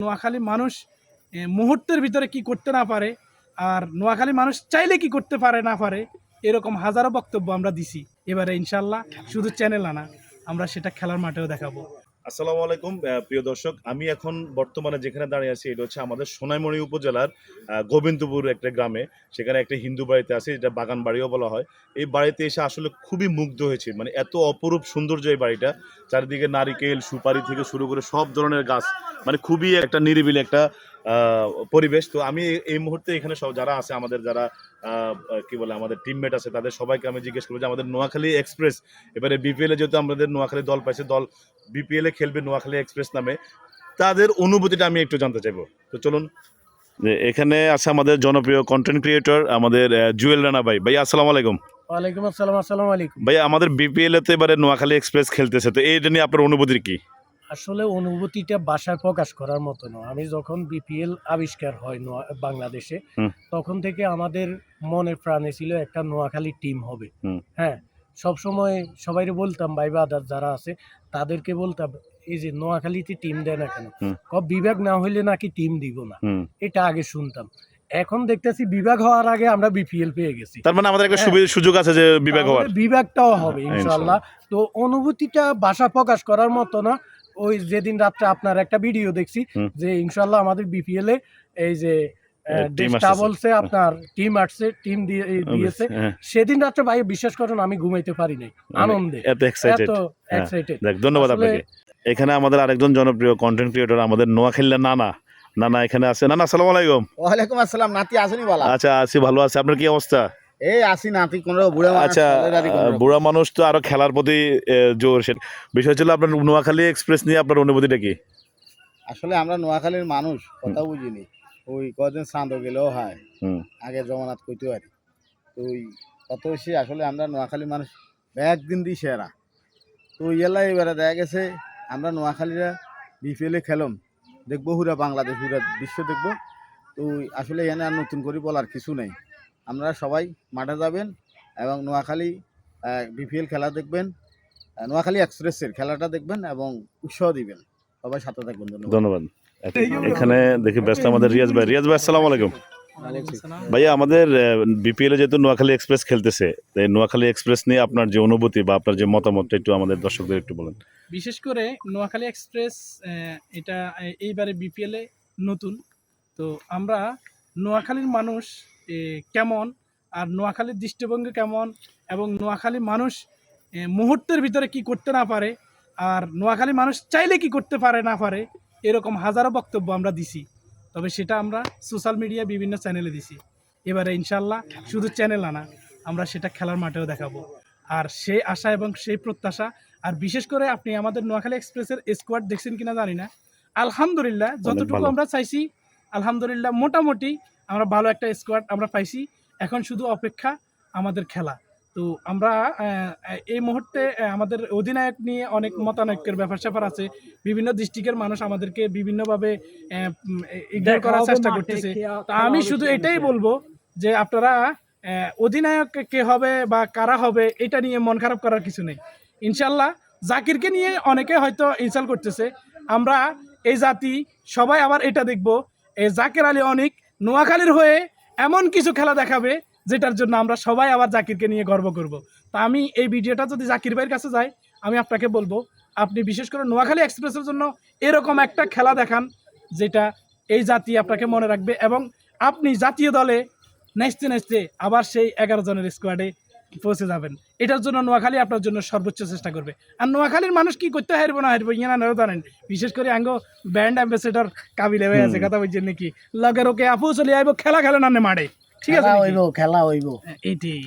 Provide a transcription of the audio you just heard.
নোয়াখালী মানুষ মুহূর্তের ভিতরে কি করতে না পারে, আর নোয়াখালী মানুষ চাইলে কি করতে পারে না পারে, এরকম হাজারো বক্তব্য আমরা দিছি। এবারে ইনশাল্লাহ শুধু চ্যানেল আনা, আমরা সেটা খেলার মাঠেও দেখাবো। আসসালামু আলাইকুম প্রিয় দর্শক, আমি এখন বর্তমানে যেখানে দাঁড়িয়ে আছি এটা হচ্ছে আমাদের সোনাইমুড়ি উপজেলার গোবিন্দপুর একটা গ্রামে। সেখানে একটা হিন্দু বাড়িতে আছে, এটা বাগান বাড়িও বলা হয়। এই বাড়িতে এসে আসলে খুবই মুগ্ধ হয়েছে, মানে এত অপরূপ সৌন্দর্য এই বাড়িটা। চারিদিকে নারিকেল সুপারি থেকে শুরু করে সব ধরনের গাছ, মানে খুবই একটা নিরিবিলি একটা পরিবেশ। তো আমি এই মুহূর্তে এখানে সব যারা আছে আমাদের যারা কি বলে আমাদের টিমমেট আছে তাদের সবাইকে আমি জিজ্ঞেস করবো যে আমাদের নোয়াখালী এক্সপ্রেস এবারে বিপিএল এ যেহেতু আমাদের নোয়াখালী দল পাইছে, দল বিপিএল এ খেলবে নোয়াখালী এক্সপ্রেস নামে, তাদের অনুভূতিটা আমি একটু জানতে চাইবো। তো চলুন, এখানে আছে আমাদের জনপ্রিয় কন্টেন্ট ক্রিয়েটর আমাদের জুয়েল রানা ভাই। ভাই আসসালামু আলাইকুম। ওয়ালাইকুম আসসালাম। আসসালামু আলাইকুম ভাই, আমাদের বিপিএল এ তো এবারে নোয়াখালী এক্সপ্রেস খেলতেছে, তো এইটা নিয়ে আপনার অনুভূতি কি? আসলে অনুভূতিটা ভাষায় প্রকাশ করার মতো নয়। আমি যখন বিপিএল আবিষ্কার হয় বাংলাদেশে, তখন থেকে আমাদের মনে প্রাণে ছিল একটা নোয়াখালী টিম হবে। হ্যাঁ, সবসময় সবাই বলতাম, ভাই বাদার যারা আছে তাদেরকে বলতাম, এই যে নোয়াখালীতে টিম দেয় না কেন, বিভাগ না হইলে নাকি টিম দিব না, এটা আগে শুনতাম। এখন দেখতেছি বিভাগ হওয়ার আগে আমরা বিপিএল পেয়ে গেছি, তার মানে আমাদের একটা সুযোগ আছে যে বিভাগ হওয়ার, বিভাগটাও হবে ইনশাআল্লাহ। তো অনুভূতিটা ভাষা প্রকাশ করার মতো না। ওই যেদিন রাত্রে আপনার একটা ভিডিও দেখছি যে ইনশাআল্লাহ আমাদের বিপিএল এ এই যে বলছে আপনার টিম আসছে, টিম দিয়েছে, সেদিন রাত্রে ভাই বিশ্বাস করুন আমি ঘুমাইতে পারি নাই আনন্দে, এত এক্সাইটেড। ধন্যবাদ আপনাকে। এখানে আমাদের আরেকজন জনপ্রিয় কন্টেন্ট ক্রিয়েটর আমাদের নোয়াখালীর নানা এখানে আছে। নানা আসসালামু আলাইকুম। ওয়ালাইকুম আসসালাম। নাতি আসেনি বলা? আচ্ছা, আছি, ভালো আছে। আপনার কি অবস্থা? এই আসি নাতি কোনো বুড়া মানুষ। আচ্ছা, বুড়া মানুষ তো আরো খেলার প্রতি জোর। বিষয় ছিল আপনার নোয়াখালী এক্সপ্রেস নিয়ে আপনার অনুভূতিটা কি? আসলে আমরা নোয়াখালীর মানুষ কথা বুঝিনি, ওই কদিন চাঁদ গেলেও হয়, আগে জমানাত কইতে পারি। তো ওই কত বেশি আসলে আমরা নোয়াখালী মানুষ একদিন দিই সেরা। তো ইয়েলা এবারে দেখা গেছে আমরা নোয়াখালীরা বিপিএলে খেলম, দেখবো পুরা বাংলাদেশ পুরা বিশ্ব দেখবো। তো আসলে এখানে আর নতুন করে বলার কিছু নেই। আপনারা সবাই মাঠে যাবেন এবং নোয়াখালী বিপিএল খেলা দেখবেন, নোয়াখালী এক্সপ্রেসের খেলাটা দেখবেন এবং উৎসাহ দিবেন। সবাই সাথে থাকবেন। ধন্যবাদ। এখানে দেখি ব্যস্ত আমাদের রিয়াজ ভাই। রিয়াজ ভাই আসসালামু আলাইকুম। ভাইয়া, আমাদের বিপিএল এ যেহেতু নোয়াখালী এক্সপ্রেস খেলতেছে, নোয়াখালী এক্সপ্রেস নিয়ে আপনার যে অনুভূতি বা আপনার যে মতামতটা একটু আমাদের দর্শকদের একটু বলেন। বিশেষ করে নোয়াখালী এক্সপ্রেস এটা এইবারে বিপিএল এ নতুন, তো আমরা নোয়াখালীর মানুষ কেমন আর নোয়াখালীর দৃষ্টিভঙ্গি কেমন এবং নোয়াখালী মানুষ মুহূর্তের ভিতরে কি করতে না পারে, আর নোয়াখালী মানুষ চাইলে কি করতে পারে না পারে, এরকম হাজারো বক্তব্য আমরা দিছি। তবে সেটা আমরা সোশ্যাল মিডিয়া বিভিন্ন চ্যানেলে দিছি। এবারে ইনশাল্লাহ শুধু চ্যানেল আনা, আমরা সেটা খেলার মাঠেও দেখাবো। আর সেই আশা এবং সেই প্রত্যাশা, আর বিশেষ করে আপনি আমাদের নোয়াখালী এক্সপ্রেসের স্কোয়াড দেখছেন কিনা জানি না, আলহামদুলিল্লাহ যতটুকু আমরা চাইছি আলহামদুলিল্লাহ মোটামুটি আমরা ভালো একটা স্কোয়াড আমরা পাইছি। এখন শুধু অপেক্ষা আমাদের খেলা। তো আমরা এই মুহূর্তে আমাদের অধিনায়ক নিয়ে অনেক মতানৈক্যের ব্যাপার আছে। বিভিন্ন ডিস্ট্রিক্টের মানুষ আমাদেরকে বিভিন্নভাবে ইগনোর করার চেষ্টা করতেছে। তা আমি শুধু এটাই বলবো যে আপনারা অধিনায়ক কে হবে বা কারা হবে এটা নিয়ে মন খারাপ করার কিছু নেই। ইনশাল্লাহ জাকিরকে নিয়ে অনেকে হয়তো ইনসাল্ট করতেছে, আমরা এই জাতি সবাই আবার এটা দেখবো, জাকির আলী অনেক নোয়াখালীর হয়ে এমন কিছু খেলা দেখাবে যেটার জন্য আমরা সবাই আবার জাকিরকে নিয়ে গর্ব করব। তা আমি এই ভিডিওটা যদি জাকির ভাইয়ের কাছে যায়, আমি আপনাকে বলবো আপনি বিশেষ করে নোয়াখালী এক্সপ্রেসের জন্য এরকম একটা খেলা দেখান যেটা এই জাতি আপনাকে মনে রাখবে এবং আপনি জাতীয় দলে নেচতে নেচতে আবার সেই 11 জনের স্কোয়াডে পৌঁছে যাবেন। এটার জন্য নোয়াখালী আপনার জন্য সর্বোচ্চ চেষ্টা করবে। আর নোয়াখালীর মানুষ কি করতে হারবো না হারবো ইয়ে জানেন, বিশেষ করে আঙ্গো ব্যান্ড অ্যাম্বাসেডর কাবিলে হয়ে আছে কথা বলছেন নাকি লগের ওকে আপু চলে আইব খেলা খেলে না মাঠে, ঠিক আছে, খেলা হইব এইটাই।